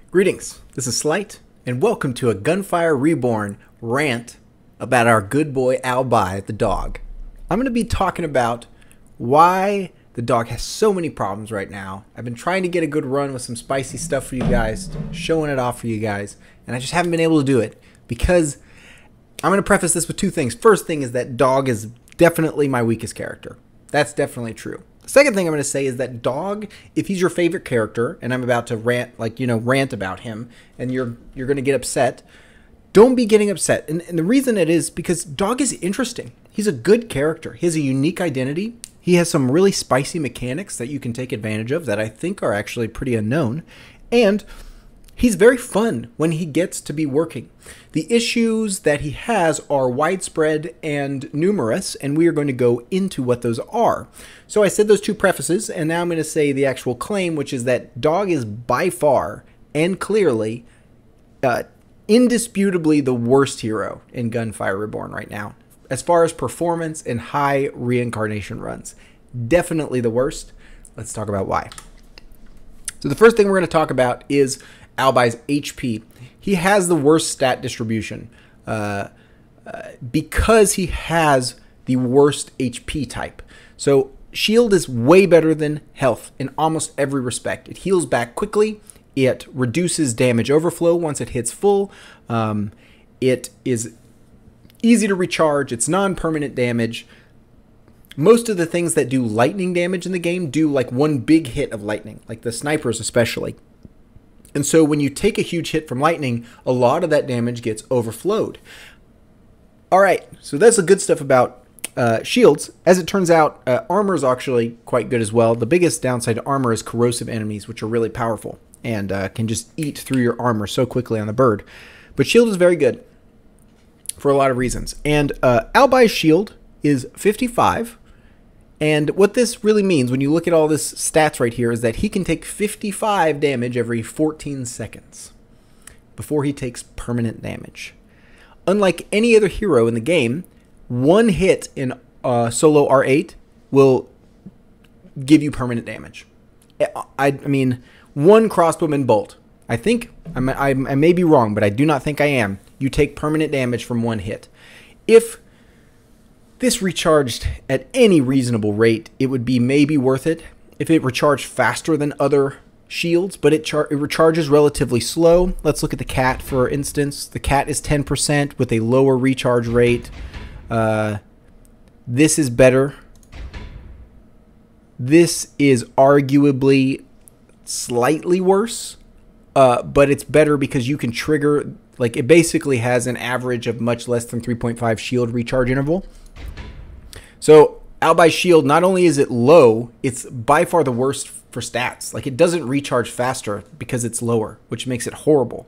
Greetings, this is Slight, and welcome to a Gunfire Reborn rant about our good boy Albi, the dog. I'm going to be talking about why the dog has so many problems right now. I've been trying to get a good run with some spicy stuff for you guys, showing it off for you guys, and I just haven't been able to do it because I'm going to preface this with two things. First thing is that dog is definitely my weakest character. That's definitely true. The second thing I'm going to say is that dog, if he's your favorite character, and I'm about to rant about him, and you're going to get upset, don't be getting upset. And the reason it is because dog is interesting. He's a good character. He has a unique identity. He has some really spicy mechanics that you can take advantage of that I think are actually pretty unknown. And he's very fun when he gets to be working. The issues that he has are widespread and numerous, and we are going to go into what those are. So I said those two prefaces, and now I'm going to say the actual claim, which is that dog is by far and clearly, indisputably the worst hero in Gunfire Reborn right now. As far as performance and high reincarnation runs, definitely the worst. Let's talk about why. So the first thing we're going to talk about is Albi's HP. He has the worst stat distribution because he has the worst HP type. So shield is way better than health in almost every respect. It heals back quickly. It reduces damage overflow once it hits full. It is easy to recharge. It's non-permanent damage. Most of the things that do lightning damage in the game do like one big hit of lightning, like the snipers especially. And so when you take a huge hit from lightning, a lot of that damage gets overflowed. All right, so that's the good stuff about shields. As it turns out, armor is actually quite good as well. The biggest downside to armor is corrosive enemies, which are really powerful and can just eat through your armor so quickly on the bird. But shield is very good for a lot of reasons. And Albi's shield is 55. And what this really means when you look at all this stats right here is that he can take 55 damage every 14 seconds before he takes permanent damage. Unlike any other hero in the game, one hit in solo R8 will give you permanent damage. I mean, one crossbowman bolt. I think, I may be wrong, but I do not think I am. You take permanent damage from one hit. If this recharged at any reasonable rate, it would be maybe worth it if it recharged faster than other shields, but it recharges relatively slow. Let's look at the cat, for instance. The cat is 10% with a lower recharge rate. This is better. This is arguably slightly worse, but it's better because you can trigger, like it basically has an average of much less than 3.5 shield recharge interval. So Albi's shield, not only is it low, it's by far the worst for stats. Like it doesn't recharge faster because it's lower, which makes it horrible.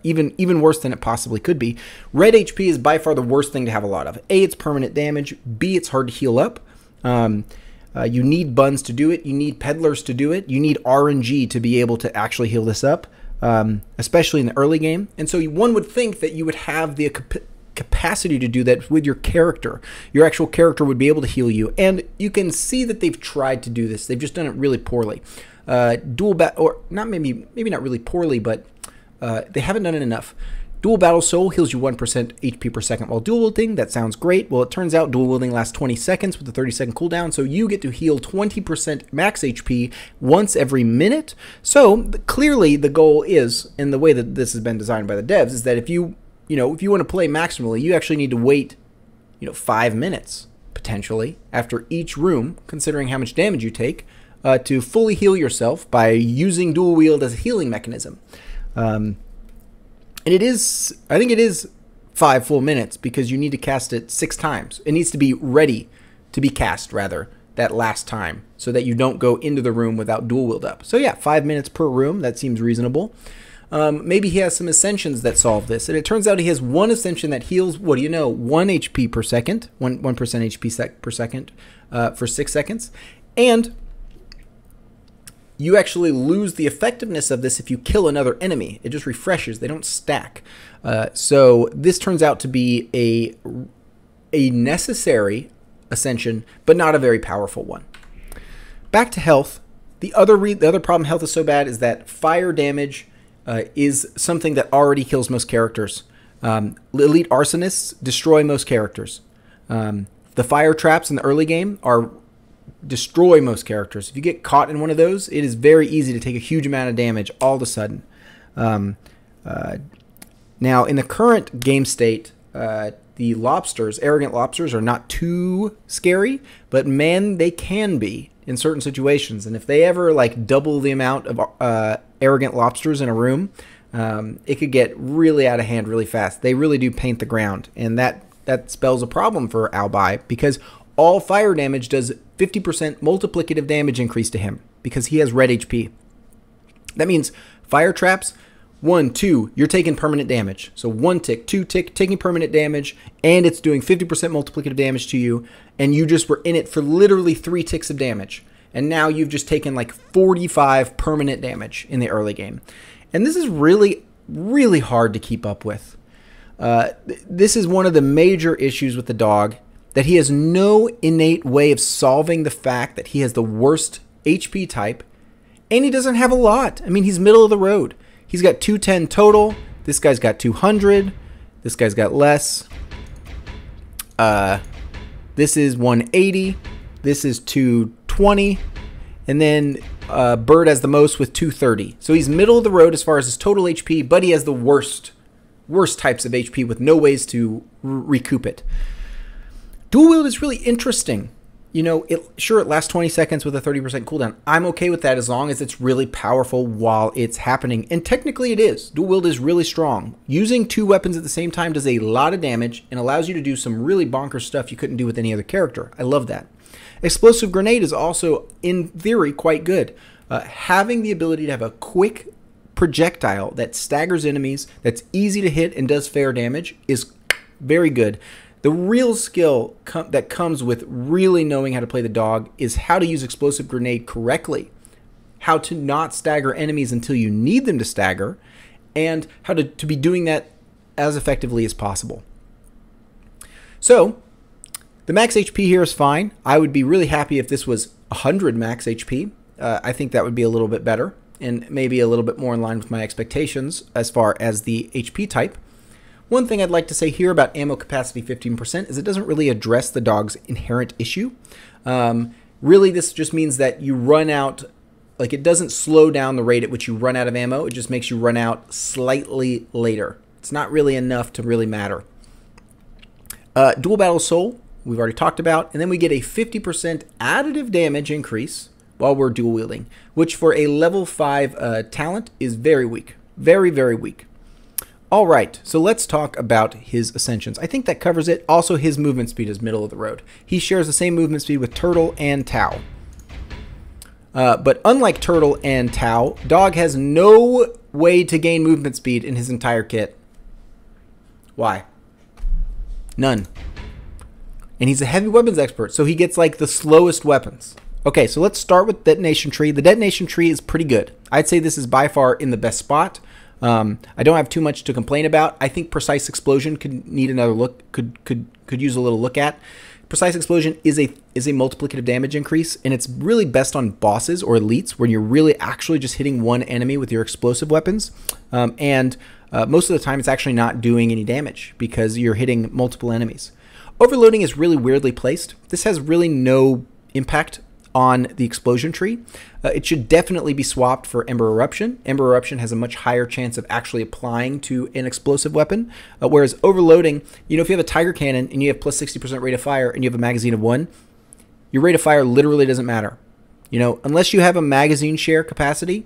Even worse than it possibly could be. Red HP is by far the worst thing to have a lot of. A, it's permanent damage. B, it's hard to heal up. You need buns to do it. You need peddlers to do it. You need RNG to be able to actually heal this up, especially in the early game. And so one would think that you would have the capacity to do that with your character. Your actual character would be able to heal you, and you can see that they've tried to do this. They've just done it really poorly. Or not maybe not really poorly, but they haven't done it enough. Dual Battle Soul heals you 1% HP per second while dual wielding. That sounds great. Well, it turns out dual wielding lasts 20 seconds with a 30-second cooldown, so you get to heal 20% max HP once every minute. So clearly the goal is, and the way that this has been designed by the devs, is that if you want to play maximally, you actually need to wait, 5 minutes, potentially, after each room, considering how much damage you take, to fully heal yourself by using dual wield as a healing mechanism. And I think it is 5 full minutes because you need to cast it 6 times. It needs to be ready to be cast, rather, that last time, so that you don't go into the room without dual wield up. So yeah, 5 minutes per room, that seems reasonable. Maybe he has some Ascensions that solve this. And it turns out he has one Ascension that heals, 1 HP per second, 1% HP per second for 6 seconds. And you actually lose the effectiveness of this if you kill another enemy. It just refreshes. They don't stack. So this turns out to be a necessary Ascension, but not a very powerful one. Back to health. The other problem health is so bad is that fire damage is something that already kills most characters. Elite arsonists destroy most characters. The fire traps in the early game destroy most characters. If you get caught in one of those, it is very easy to take a huge amount of damage all of a sudden. Now, in the current game state, the lobsters, arrogant lobsters, are not too scary, but man, they can be in certain situations. And if they ever like double the amount of arrogant lobsters in a room, it could get really out of hand really fast. They really do paint the ground, and that spells a problem for Albi, because all fire damage does 50% multiplicative damage increase to him because he has red HP. That means fire traps, 1, 2, you're taking permanent damage. So 1 tick, 2 tick, taking permanent damage, and it's doing 50% multiplicative damage to you, and you just were in it for literally 3 ticks of damage. And now you've just taken like 45 permanent damage in the early game. And this is really, really hard to keep up with. This is one of the major issues with the dog, that he has no innate way of solving the fact that he has the worst HP type, and he doesn't have a lot. I mean, he's middle of the road. He's got 210 total. This guy's got 200. This guy's got less. This is 180. This is 220. And then Bird has the most with 230. So he's middle of the road as far as his total HP, but he has the worst types of HP with no ways to recoup it. Dual wield is really interesting. You know, it lasts 20 seconds with a 30% cooldown. I'm okay with that as long as it's really powerful while it's happening. And technically it is. Dual wield is really strong. Using 2 weapons at the same time does a lot of damage and allows you to do some really bonkers stuff you couldn't do with any other character. I love that. Explosive grenade is also, in theory, quite good. Having the ability to have a quick projectile that staggers enemies, that's easy to hit and does fair damage is very good. The real skill that comes with really knowing how to play the dog is how to use explosive grenade correctly, how to not stagger enemies until you need them to stagger, and how to be doing that as effectively as possible. So, the max HP here is fine. I would be really happy if this was 100 max HP. I think that would be a little bit better and maybe a little bit more in line with my expectations as far as the HP type. One thing I'd like to say here about ammo capacity 15% is it doesn't really address the dog's inherent issue. Really, this just means that you run out, like it doesn't slow down the rate at which you run out of ammo. It just makes you run out slightly later. It's not really enough to really matter. Dual Battle Soul, we've already talked about, and then we get a 50% additive damage increase while we're dual wielding, which for a level 5 talent is very weak. Very, very weak. All right, so let's talk about his Ascensions. I think that covers it. Also, his movement speed is middle of the road. He shares the same movement speed with Turtle and Tau. But unlike Turtle and Tau, Dog has no way to gain movement speed in his entire kit. Why? None. And he's a heavy weapons expert, so he gets like the slowest weapons. Okay, so let's start with Detonation Tree. The Detonation Tree is pretty good. I'd say this is by far in the best spot. I don't have too much to complain about. I think Precise Explosion could need another look, could use a little look at. Precise Explosion is a multiplicative damage increase, and it's really best on bosses or elites where you're really actually just hitting one enemy with your explosive weapons. Most of the time it's actually not doing any damage because you're hitting multiple enemies. Overloading is really weirdly placed. This has really no impact on the Explosion Tree. It should definitely be swapped for Ember Eruption. Ember Eruption has a much higher chance of actually applying to an explosive weapon, whereas Overloading, you know, if you have a Tiger Cannon and you have plus 60% rate of fire and you have a magazine of 1, your rate of fire literally doesn't matter. You know, unless you have a magazine share capacity,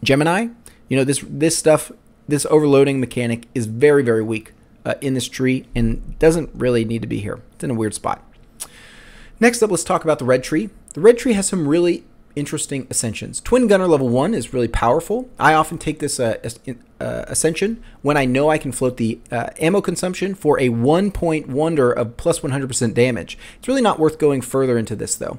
Gemini, you know, this Overloading mechanic is very, very weak in this tree and doesn't really need to be here. It's in a weird spot. Next up, let's talk about the Red Tree. The Red Tree has some really interesting Ascensions. Twin Gunner level 1 is really powerful. I often take this Ascension when I know I can float the ammo consumption for a 1-point wonder of plus 100% damage. It's really not worth going further into this, though.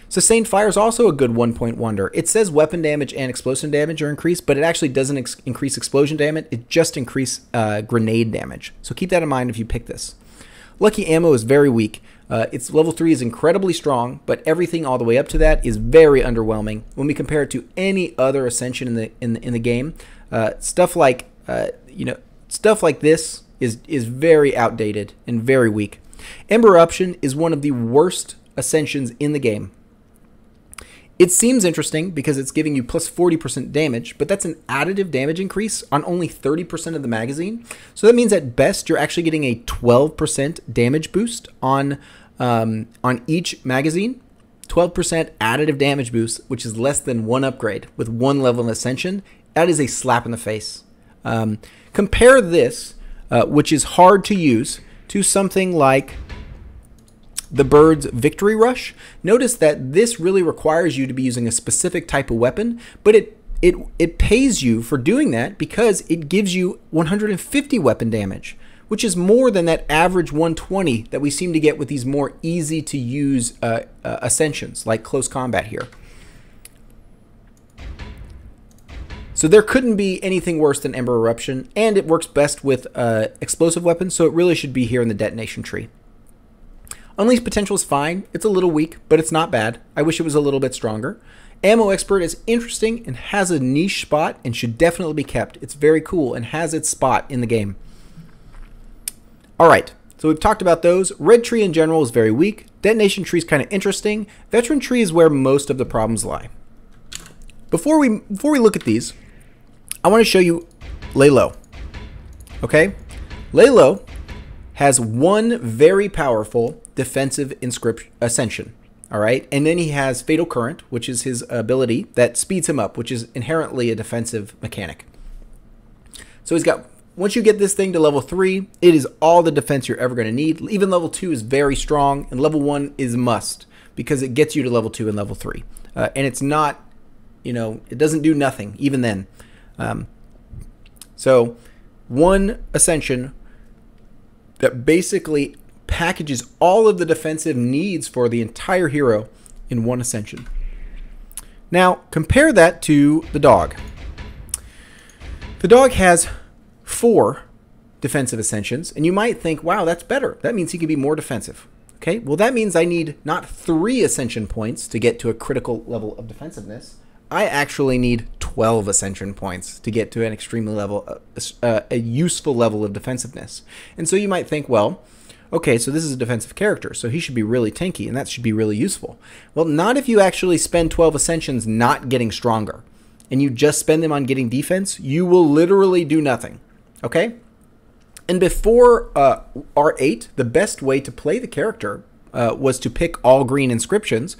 Sustained Fire is also a good 1-point wonder. It says weapon damage and explosion damage are increased, but it actually doesn't increase explosion damage. It just increases grenade damage. So keep that in mind if you pick this. Lucky Ammo is very weak. Its level 3 is incredibly strong, but everything all the way up to that is very underwhelming when we compare it to any other Ascension in the game. Stuff like stuff like this is very outdated and very weak. Ember Eruption is one of the worst Ascensions in the game. It seems interesting because it's giving you plus 40% damage, but that's an additive damage increase on only 30% of the magazine. So that means at best you're actually getting a 12% damage boost on each magazine. 12% additive damage boost, which is less than one upgrade with one level of Ascension. That is a slap in the face. Compare this, which is hard to use, to something like the Bird's Victory Rush. Notice that this really requires you to be using a specific type of weapon, but it pays you for doing that because it gives you 150 weapon damage, which is more than that average 120 that we seem to get with these more easy to use Ascensions, like Close Combat here. So there couldn't be anything worse than Ember Eruption, and it works best with explosive weapons, so it really should be here in the detonation tree. Unleashed Potential is fine. It's a little weak, but it's not bad. I wish it was a little bit stronger. Ammo Expert is interesting and has a niche spot and should definitely be kept. It's very cool and has its spot in the game. Alright, so we've talked about those. Red Tree in general is very weak. Detonation Tree is kind of interesting. Veteran Tree is where most of the problems lie. Before we look at these, I want to show you Lay Low. Okay? Lay Low has one very powerful defensive Ascension. All right, and then he has Fatal Current, which is his ability that speeds him up, which is inherently a defensive mechanic. So he's got, once you get this thing to level 3, it is all the defense you're ever going to need. Even level 2 is very strong, and level 1 is a must because it gets you to level 2 and level 3. And it's not, it doesn't do nothing even then. So one Ascension that basically packages all of the defensive needs for the entire hero in one Ascension. Now, compare that to the dog. The dog has 4 defensive Ascensions, and you might think, wow, that's better. That means he can be more defensive. Okay, well, that means I need not 3 Ascension points to get to a critical level of defensiveness. I actually need 12 Ascension points to get to an extremely level, a useful level of defensiveness. And so you might think, well, okay, so this is a defensive character, so he should be really tanky, and that should be really useful. Well, not if you actually spend 12 Ascensions not getting stronger, and you just spend them on getting defense. You will literally do nothing, okay? And before R8, the best way to play the character was to pick all green inscriptions,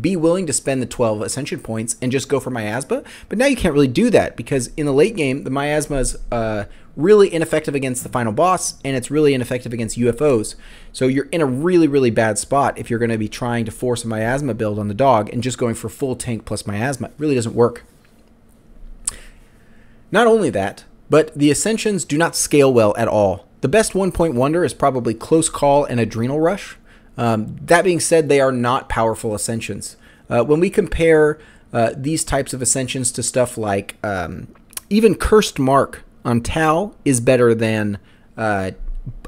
be willing to spend the 12 Ascension points and just go for Miasma. But now you can't really do that because in the late game, the Miasma is really ineffective against the final boss, and it's really ineffective against UFOs. So you're in a really, really bad spot if you're going to be trying to force a Miasma build on the dog and just going for full tank plus Miasma. It really doesn't work. Not only that, but the Ascensions do not scale well at all. The best 1-point wonder is probably Close Call and Adrenal Rush. That being said, they are not powerful Ascensions. When we compare these types of Ascensions to stuff like even Cursed Mark on Tau is better than, I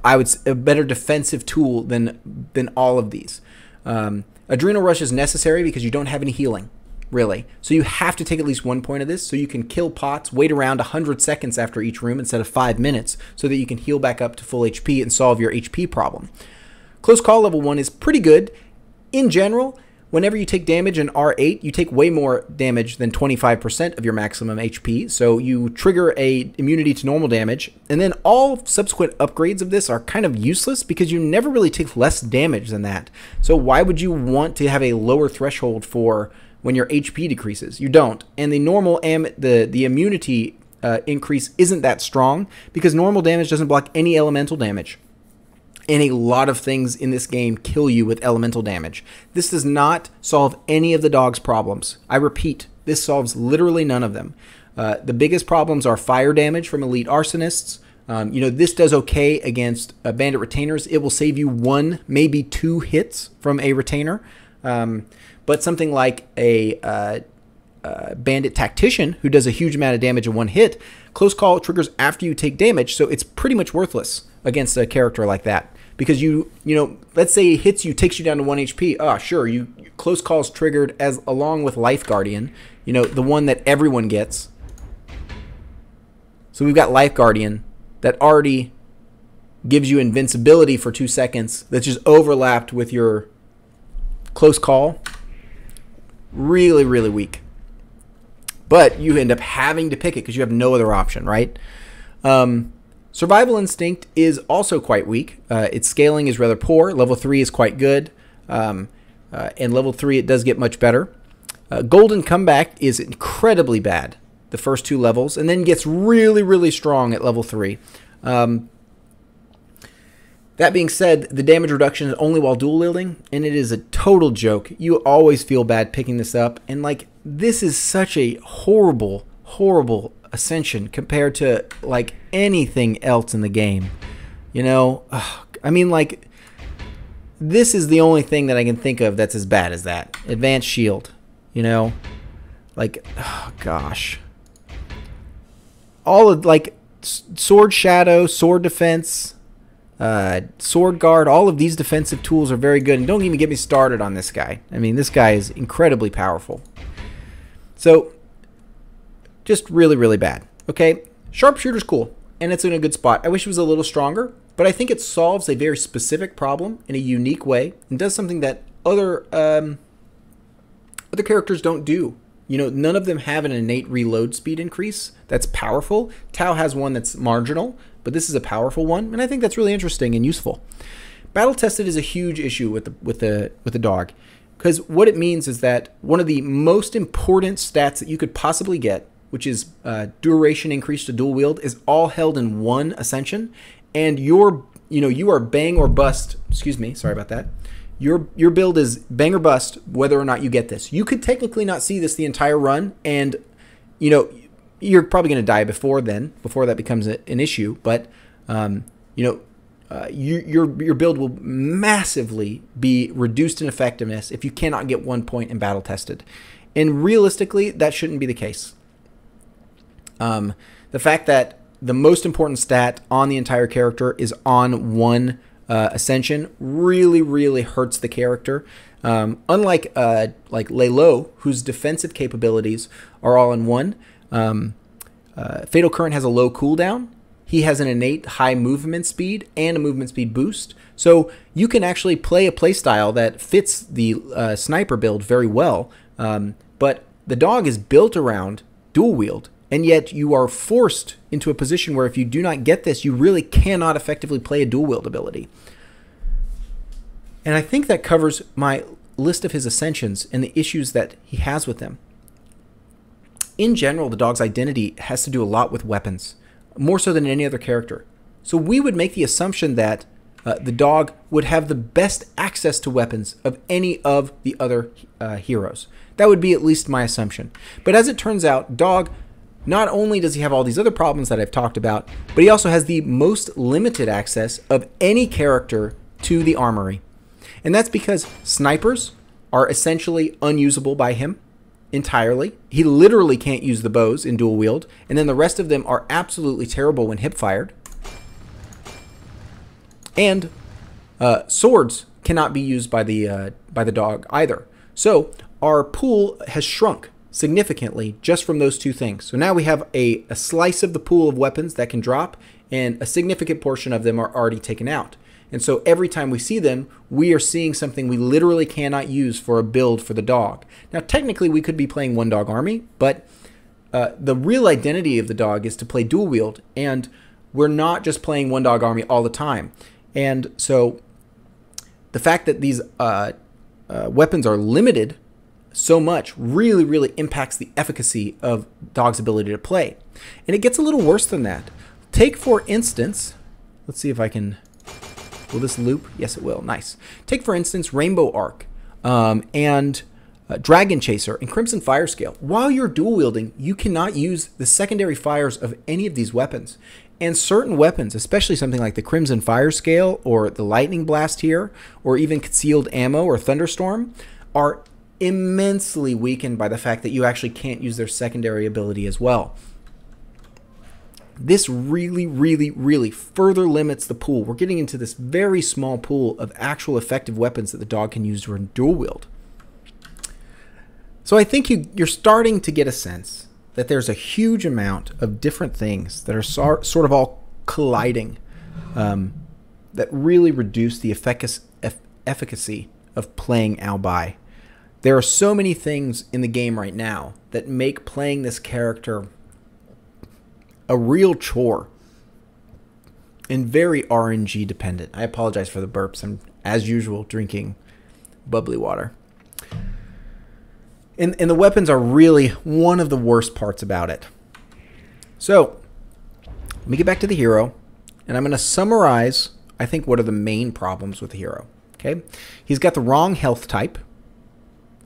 would say, a better defensive tool than all of these. Adrenal Rush is necessary because you don't have any healing, really. So you have to take at least 1 point of this so you can kill pots, wait around 100 seconds after each room instead of 5 minutes so that you can heal back up to full HP and solve your HP problem. Close Call level 1 is pretty good. In general, whenever you take damage in R8, you take way more damage than 25% of your maximum HP. So you trigger a immunity to normal damage. And then all subsequent upgrades of this are kind of useless because you never really take less damage than that. So why would you want to have a lower threshold for when your HP decreases? You don't. And the normal the immunity increase isn't that strong because normal damage doesn't block any elemental damage. And a lot of things in this game kill you with elemental damage. This does not solve any of the dog's problems. I repeat, this solves literally none of them. The biggest problems are fire damage from elite arsonists. This does okay against bandit retainers. It will save you 1, maybe 2 hits from a retainer. But something like a bandit tactician who does a huge amount of damage in 1 hit, Close Call triggers after you take damage, so it's pretty much worthless against a character like that. because let's say he hits you, takes you down to 1 HP. Ah, sure, close calls triggered along with Life Guardian, the one that everyone gets. So we've got Life Guardian that already gives you invincibility for 2 seconds. That's just overlapped with your close call. Really, really weak. But you end up having to pick it because you have no other option, right? Survival Instinct is also quite weak. Its scaling is rather poor. Level 3 is quite good. And level 3, it does get much better. Golden Comeback is incredibly bad, the first 2 levels, and then gets really, really strong at level 3. That being said, the damage reduction is only while dual wielding, and it is a total joke. You always feel bad picking this up, and like, this is such a horrible, horrible Ascension compared to like anything else in the game. I mean, like, this is the only thing that I can think of that's as bad as that. Advanced Shield, like, oh gosh. All of, like, Sword Shadow, Sword Defense, Sword Guard, all of these defensive tools are very good. And don't even get me started on this guy. I mean, this guy is incredibly powerful. So, just really, really bad. Okay, Sharpshooter's cool, and it's in a good spot. I wish it was a little stronger, but I think it solves a very specific problem in a unique way and does something that other characters don't do. None of them have an innate reload speed increase that's powerful. Tau has one that's marginal, but this is a powerful one, and I think that's really interesting and useful. Battle tested is a huge issue with the dog, because what it means is that one of the most important stats that you could possibly get, which is duration increase to dual wield, is all held in one Ascension, and you are bang or bust. Excuse me, sorry about that. Your build is bang or bust whether or not you get this. You could technically not see this the entire run, and you're probably going to die before that becomes an issue. But your build will massively be reduced in effectiveness if you cannot get 1 point in battle tested, and realistically, that shouldn't be the case. The fact that the most important stat on the entire character is on one Ascension really, really hurts the character. Unlike like Laylo, whose defensive capabilities are all in one, Fatal Current has a low cooldown. He has an innate high movement speed and a movement speed boost. So you can actually play a playstyle that fits the sniper build very well. But the dog is built around dual wield, and yet you are forced into a position where if you do not get this, you really cannot effectively play a dual wield ability. And I think that covers my list of his Ascensions and the issues that he has with them. In general, the dog's identity has to do a lot with weapons, more so than any other character. So we would make the assumption that the dog would have the best access to weapons of any of the other heroes. That would be at least my assumption. But as it turns out, dog, not only does he have all these other problems that I've talked about, but he also has the most limited access of any character to the armory. And that's because snipers are essentially unusable by him entirely. He literally can't use the bows in dual wield, and then the rest of them are absolutely terrible when hip fired. And swords cannot be used by the dog either. So our pool has shrunk significantly just from those two things. So now we have a slice of the pool of weapons that can drop, and a significant portion of them are already taken out. And so every time we see them, we are seeing something we literally cannot use for a build for the dog. Now, technically, we could be playing one dog army, but the real identity of the dog is to play dual wield, and we're not just playing one dog army all the time. And so the fact that these weapons are limited so much really, really impacts the efficacy of dog's ability to play. And it gets a little worse than that. Take, for instance, let's see if I can... Will this loop? Yes, it will. Nice. Take, for instance, Rainbow Arc and Dragon Chaser and Crimson Fire Scale. While you're dual wielding, you cannot use the secondary fires of any of these weapons. And certain weapons, especially something like the Crimson Fire Scale or the Lightning Blast here, or even Concealed Ammo or Thunderstorm, are immensely weakened by the fact that you actually can't use their secondary ability as well. This really, really, really further limits the pool. We're getting into this very small pool of actual effective weapons that the dog can use during dual wield. So I think you're starting to get a sense that there's a huge amount of different things that are sort of all colliding that really reduce the efficacy of Playing Albay. There are so many things in the game right now that make playing this character a real chore and very RNG dependent. I apologize for the burps. I'm, as usual, drinking bubbly water. And the weapons are really one of the worst parts about it. So, let me get back to the hero, and I'm going to summarize, I think, what are the main problems with the hero. Okay, he's got the wrong health type,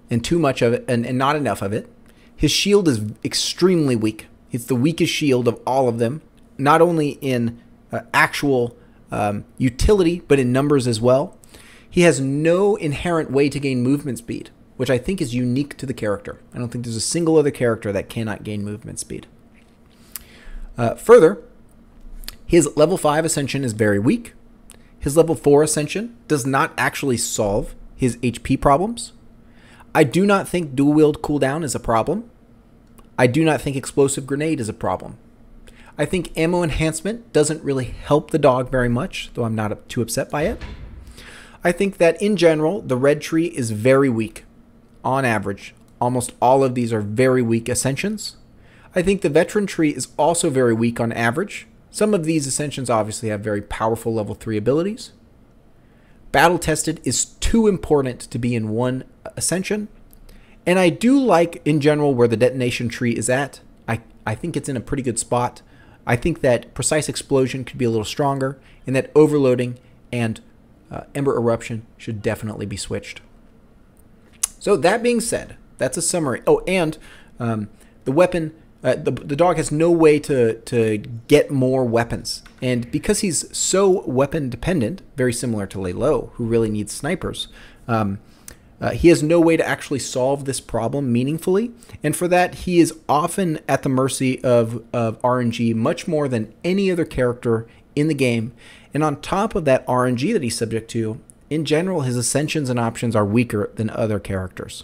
and too much of it, and not enough of it. His shield is extremely weak. It's the weakest shield of all of them, not only in actual utility, but in numbers as well. He has no inherent way to gain movement speed, which I think is unique to the character. I don't think there's a single other character that cannot gain movement speed. Further, his level 5 Ascension is very weak. His level 4 Ascension does not actually solve his HP problems. I do not think dual wield cooldown is a problem. I do not think explosive grenade is a problem. I think ammo enhancement doesn't really help the dog very much, though I'm not too upset by it. I think that in general, the red tree is very weak. On average, almost all of these are very weak Ascensions. I think the veteran tree is also very weak on average. Some of these Ascensions obviously have very powerful level 3 abilities. Battle tested is too important to be in one Ascension. And I do like, in general, where the detonation tree is at. I think it's in a pretty good spot. I think that precise explosion could be a little stronger, and that overloading and Ember Eruption should definitely be switched. So that being said, that's a summary. Oh, and the weapon, the dog has no way to get more weapons. And because he's so weapon dependent, very similar to Lay Low, who really needs snipers, he has no way to actually solve this problem meaningfully. And for that, he is often at the mercy of RNG much more than any other character in the game. And on top of that RNG that he's subject to, in general, his Ascensions and options are weaker than other characters.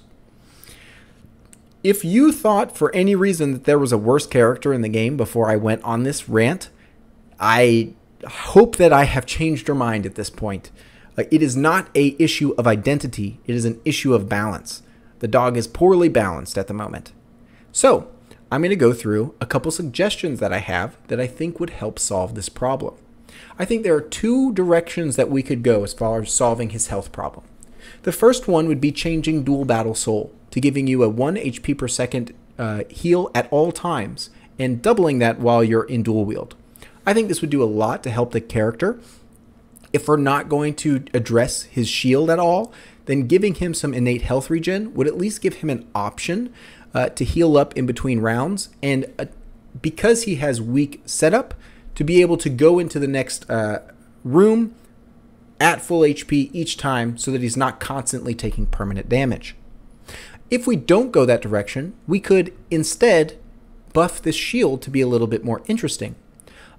If you thought for any reason that there was a worse character in the game before I went on this rant, I hope that I have changed your mind at this point. It is not an issue of identity. It is an issue of balance. The dog is poorly balanced at the moment. So, I'm going to go through a couple suggestions that I have that I think would help solve this problem. I think there are two directions that we could go as far as solving his health problem. The first one would be changing Dual Battle Soul to giving you a 1 HP per second heal at all times and doubling that while you're in dual wield. I think this would do a lot to help the character. If we're not going to address his shield at all, then giving him some innate health regen would at least give him an option to heal up in between rounds. And because he has weak setup, to be able to go into the next room at full HP each time so that he's not constantly taking permanent damage. If we don't go that direction, we could instead buff this shield to be a little bit more interesting.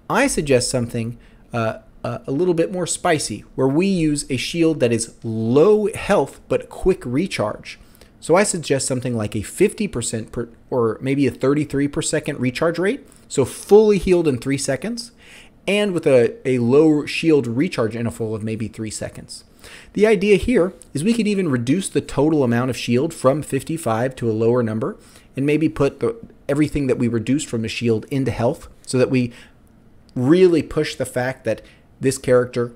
I suggest something a little bit more spicy, where we use a shield that is low health but quick recharge. So I suggest something like a 50% or maybe a 33 per second recharge rate, so fully healed in 3 seconds, and with a low shield recharge interval of maybe 3 seconds. The idea here is we could even reduce the total amount of shield from 55 to a lower number, and maybe put everything that we reduced from the shield into health, so that we really push the fact that this character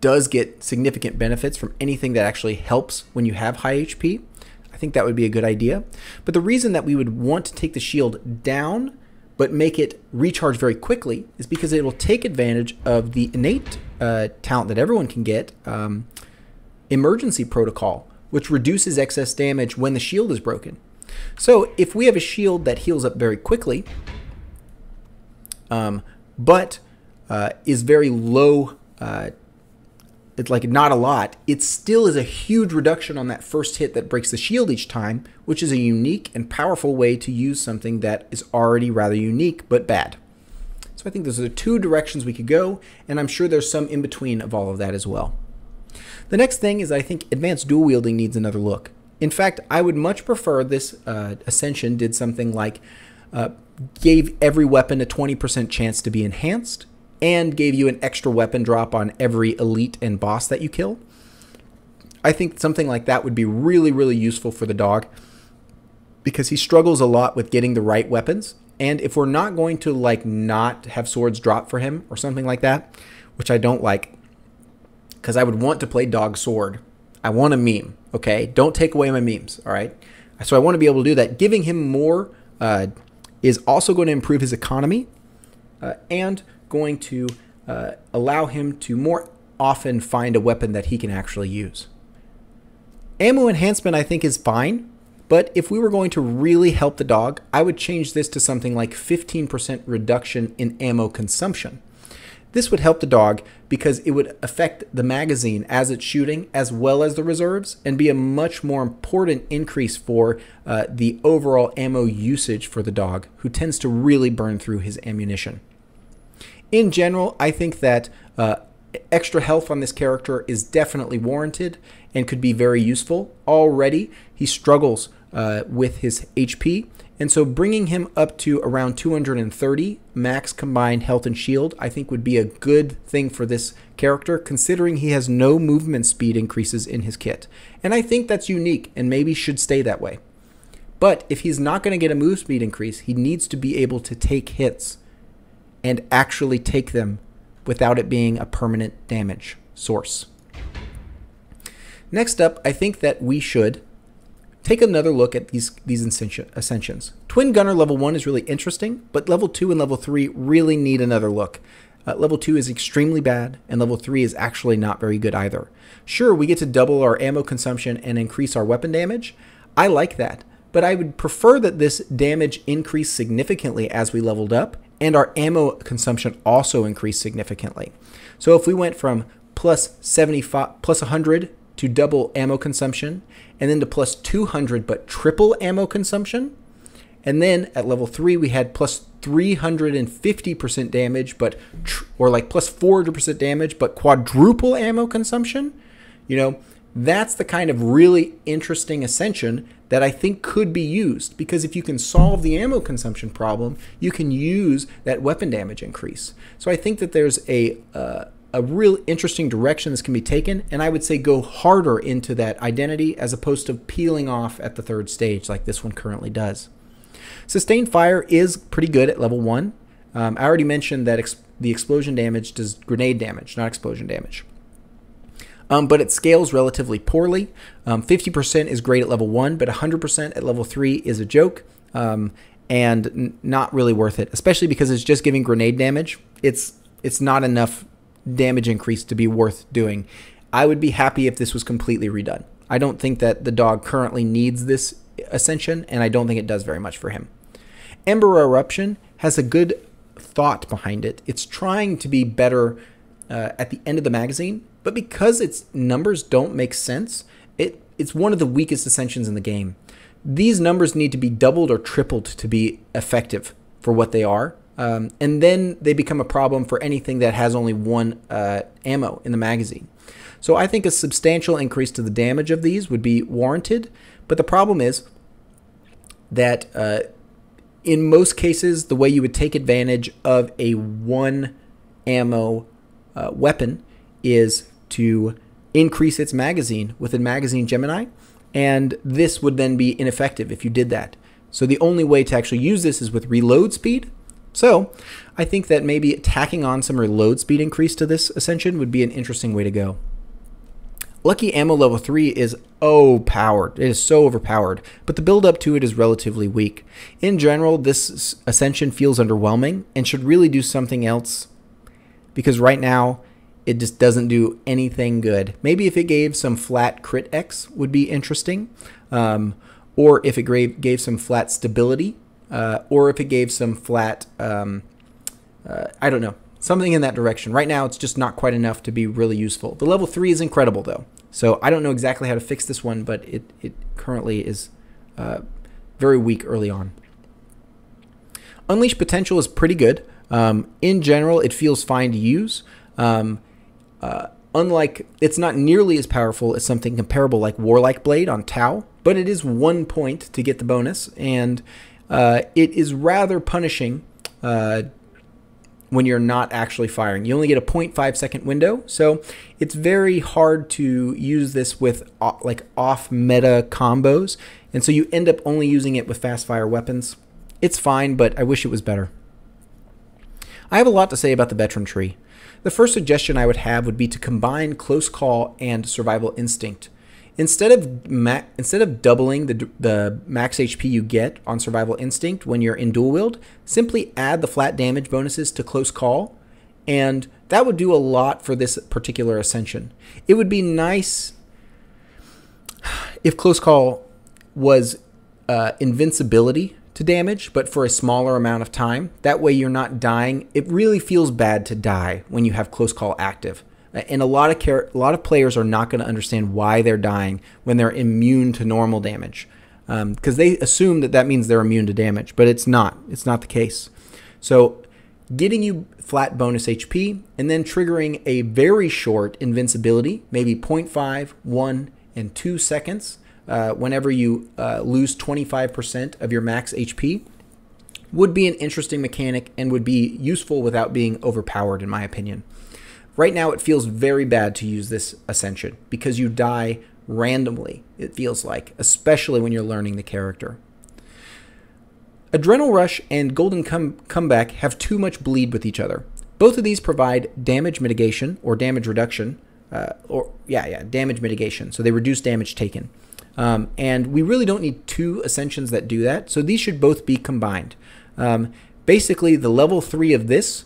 does get significant benefits from anything that actually helps when you have high HP. I think that would be a good idea. But the reason that we would want to take the shield down but make it recharge very quickly is because it will take advantage of the innate talent that everyone can get, Emergency Protocol, which reduces excess damage when the shield is broken. So if we have a shield that heals up very quickly, but is very low, it's like not a lot, it still is a huge reduction on that first hit that breaks the shield each time, which is a unique and powerful way to use something that is already rather unique but bad. So I think those are the two directions we could go, and I'm sure there's some in between of all of that as well. The next thing is I think advanced dual wielding needs another look. In fact, I would much prefer this Ascension did something like gave every weapon a 20% chance to be enhanced and gave you an extra weapon drop on every elite and boss that you kill. I think something like that would be really, really useful for the dog because he struggles a lot with getting the right weapons. And if we're not going to like not have swords drop for him or something like that, which I don't like, because I would want to play dog sword. I want a meme, okay? Don't take away my memes, all right? So I want to be able to do that. Giving him more is also going to improve his economy and going to allow him to more often find a weapon that he can actually use. Ammo enhancement I think is fine, but if we were going to really help the dog, I would change this to something like 15% reduction in ammo consumption. This would help the dog because it would affect the magazine as it's shooting as well as the reserves and be a much more important increase for the overall ammo usage for the dog, who tends to really burn through his ammunition. In general, I think that extra health on this character is definitely warranted and could be very useful. Already, he struggles with his HP, and so bringing him up to around 230 max combined health and shield, I think would be a good thing for this character, considering he has no movement speed increases in his kit. And I think that's unique and maybe should stay that way. But if he's not going to get a move speed increase, he needs to be able to take hits and actually take them without it being a permanent damage source. Next up, I think that we should take another look at these Ascensions. Twin Gunner level 1 is really interesting, but level 2 and level 3 really need another look. Level 2 is extremely bad, and level 3 is actually not very good either. Sure, we get to double our ammo consumption and increase our weapon damage. I like that, but I would prefer that this damage increase significantly as we leveled up, and our ammo consumption also increased significantly. So if we went from plus 75, plus 100 to double ammo consumption, and then to plus 200 but triple ammo consumption, and then at level 3 we had plus 350% damage, or like plus 400% damage, but quadruple ammo consumption, you know, that's the kind of really interesting Ascension that I think could be used, because if you can solve the ammo consumption problem, you can use that weapon damage increase. So I think that there's a real interesting direction this can be taken, and I would say go harder into that identity as opposed to peeling off at the third stage like this one currently does. Sustained fire is pretty good at level 1. I already mentioned that the explosion damage does grenade damage, not explosion damage. But it scales relatively poorly. 50% is great at level 1, but 100% at level 3 is a joke and not really worth it, especially because it's just giving grenade damage. It's not enough damage increase to be worth doing. I would be happy if this was completely redone. I don't think that the dog currently needs this Ascension, and I don't think it does very much for him. Ember Eruption has a good thought behind it. It's trying to be better at the end of the magazine, but because its numbers don't make sense, it's one of the weakest Ascensions in the game. These numbers need to be doubled or tripled to be effective for what they are, and then they become a problem for anything that has only one ammo in the magazine. So I think a substantial increase to the damage of these would be warranted, but the problem is that in most cases, the way you would take advantage of a one ammo weapon is to increase its magazine with a magazine Gemini, and this would then be ineffective if you did that. So the only way to actually use this is with reload speed. So I think that maybe tacking on some reload speed increase to this Ascension would be an interesting way to go. Lucky Ammo level 3 is overpowered. It is so overpowered, but the build up to it is relatively weak. In general, this Ascension feels underwhelming and should really do something else, because right now it just doesn't do anything good. Maybe if it gave some flat crit X would be interesting, or if it gave some flat stability, or if it gave some flat, I don't know, something in that direction. Right now, it's just not quite enough to be really useful. The level 3 is incredible, though. So I don't know exactly how to fix this one, but it currently is very weak early on. Unleash Potential is pretty good. In general, it feels fine to use. Unlike, it's not nearly as powerful as something comparable like Warlike Blade on Tau, but it is 1 point to get the bonus, and it is rather punishing when you're not actually firing. You only get a 0.5 second window, so it's very hard to use this with like off-meta combos, and so you end up only using it with fast-fire weapons. It's fine, but I wish it was better. I have a lot to say about the veteran tree. The first suggestion I would have would be to combine Close Call and Survival Instinct. Instead of doubling the max HP you get on Survival Instinct when you're in dual wield, simply add the flat damage bonuses to Close Call, and that would do a lot for this particular Ascension. It would be nice if Close Call was invincibility to damage, but for a smaller amount of time. That way you're not dying. It really feels bad to die when you have Close Call active. And a lot of players are not going to understand why they're dying when they're immune to normal damage, because they assume that means they're immune to damage, but it's not. It's not the case. So getting you flat bonus HP and then triggering a very short invincibility, maybe 0.5, 1, and 2 seconds, whenever you lose 25% of your max HP, would be an interesting mechanic and would be useful without being overpowered, in my opinion. Right now, it feels very bad to use this Ascension because you die randomly, it feels like, especially when you're learning the character. Adrenal Rush and Golden Comeback have too much bleed with each other. Both of these provide damage mitigation or damage reduction, damage mitigation, so they reduce damage taken. And we really don't need 2 Ascensions that do that, so these should both be combined. Basically, the level 3 of this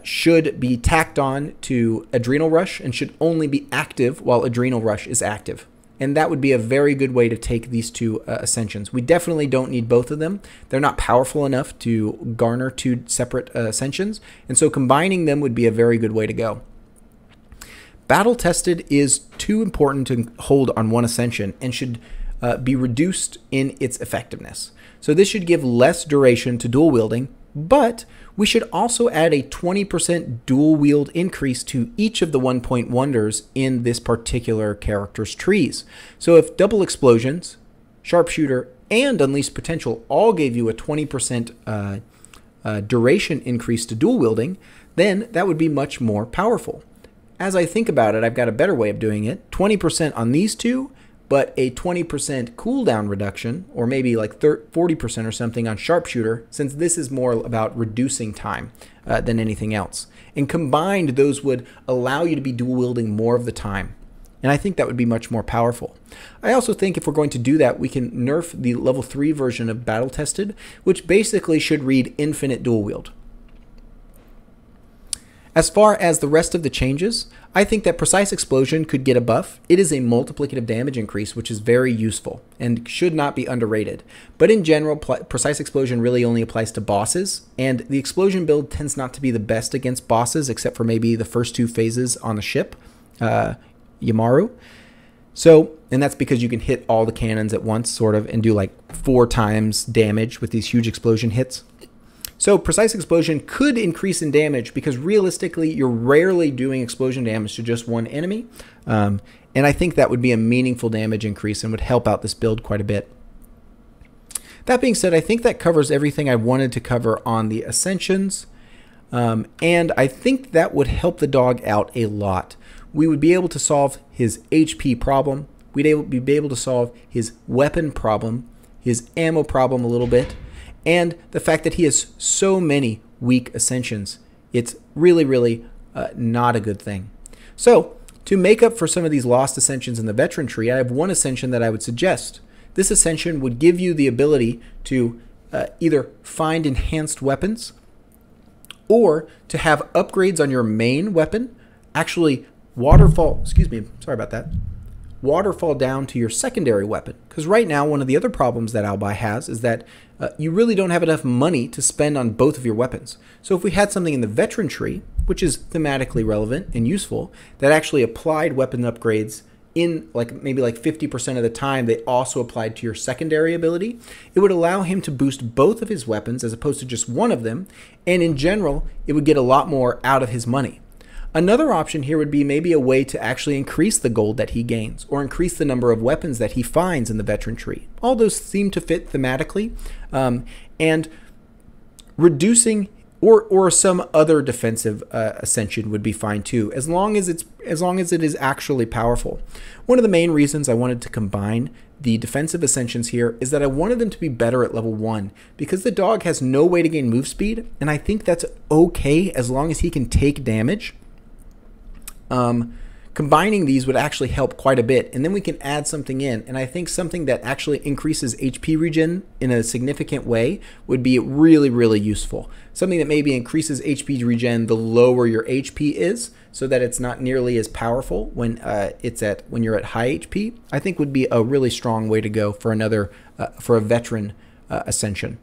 should be tacked on to Adrenal Rush and should only be active while Adrenal Rush is active. And that would be a very good way to take these 2 Ascensions. We definitely don't need both of them. They're not powerful enough to garner 2 separate Ascensions, and so combining them would be a very good way to go. Battle Tested is too important to hold on one Ascension and should be reduced in its effectiveness. So this should give less duration to dual wielding, but we should also add a 20% dual wield increase to each of the 1-point wonders in this particular character's trees. So if Double Explosions, Sharpshooter, and Unleashed Potential all gave you a 20% duration increase to dual wielding, then that would be much more powerful. As I think about it, I've got a better way of doing it. 20% on these 2, but a 20% cooldown reduction, or maybe like 40% or something on Sharpshooter, since this is more about reducing time than anything else. And combined, those would allow you to be dual wielding more of the time. And I think that would be much more powerful. I also think if we're going to do that, we can nerf the level 3 version of Battle Tested, which basically should read Infinite Dual Wield. As far as the rest of the changes, I think that Precise Explosion could get a buff. It is a multiplicative damage increase, which is very useful and should not be underrated. But in general, Precise Explosion really only applies to bosses, and the Explosion build tends not to be the best against bosses, except for maybe the first 2 phases on the ship, Yamaru. So, and that's because you can hit all the cannons at once, sort of, and do like 4 times damage with these huge explosion hits. So Precise Explosion could increase in damage because realistically, you're rarely doing explosion damage to just one enemy. And I think that would be a meaningful damage increase and would help out this build quite a bit. That being said, I think that covers everything I wanted to cover on the Ascensions. And I think that would help the dog out a lot. We would be able to solve his HP problem. We'd be able to solve his weapon problem, his ammo problem a little bit, and the fact that he has so many weak Ascensions. It's really, really not a good thing. So, to make up for some of these lost Ascensions in the veteran tree, I have one Ascension that I would suggest. This Ascension would give you the ability to either find enhanced weapons or to have upgrades on your main weapon actually waterfall down to your secondary weapon. Because right now, one of the other problems that Albi has is that you really don't have enough money to spend on both of your weapons. So if we had something in the veteran tree, which is thematically relevant and useful, that actually applied weapon upgrades in like maybe like 50% of the time they also applied to your secondary ability, it would allow him to boost both of his weapons as opposed to just one of them, and in general it would get a lot more out of his money. Another option here would be maybe a way to actually increase the gold that he gains or increase the number of weapons that he finds in the veteran tree. All those seem to fit thematically, and reducing or some other defensive ascension would be fine too, as long as it is actually powerful. One of the main reasons I wanted to combine the defensive ascensions here is that I wanted them to be better at level 1 because the dog has no way to gain move speed, and I think that's okay as long as he can take damage. Combining these would actually help quite a bit, and then we can add something in, and I think something that actually increases HP regen in a significant way would be really, really useful. Something that maybe increases HP regen the lower your HP is, so that it's not nearly as powerful when when you're at high HP, I think would be a really strong way to go for for a veteran ascension.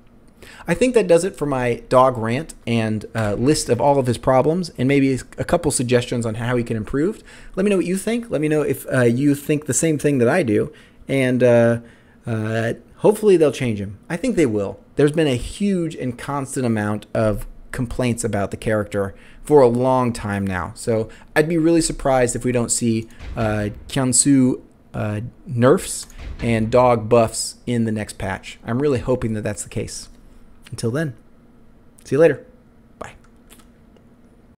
I think that does it for my dog rant and list of all of his problems and maybe a couple suggestions on how he can improve. Let me know what you think. Let me know if you think the same thing that I do, and hopefully they'll change him. I think they will. There's been a huge and constant amount of complaints about the character for a long time now, so I'd be really surprised if we don't see Kyunsu nerfs and dog buffs in the next patch. I'm really hoping that that's the case. Until then, see you later.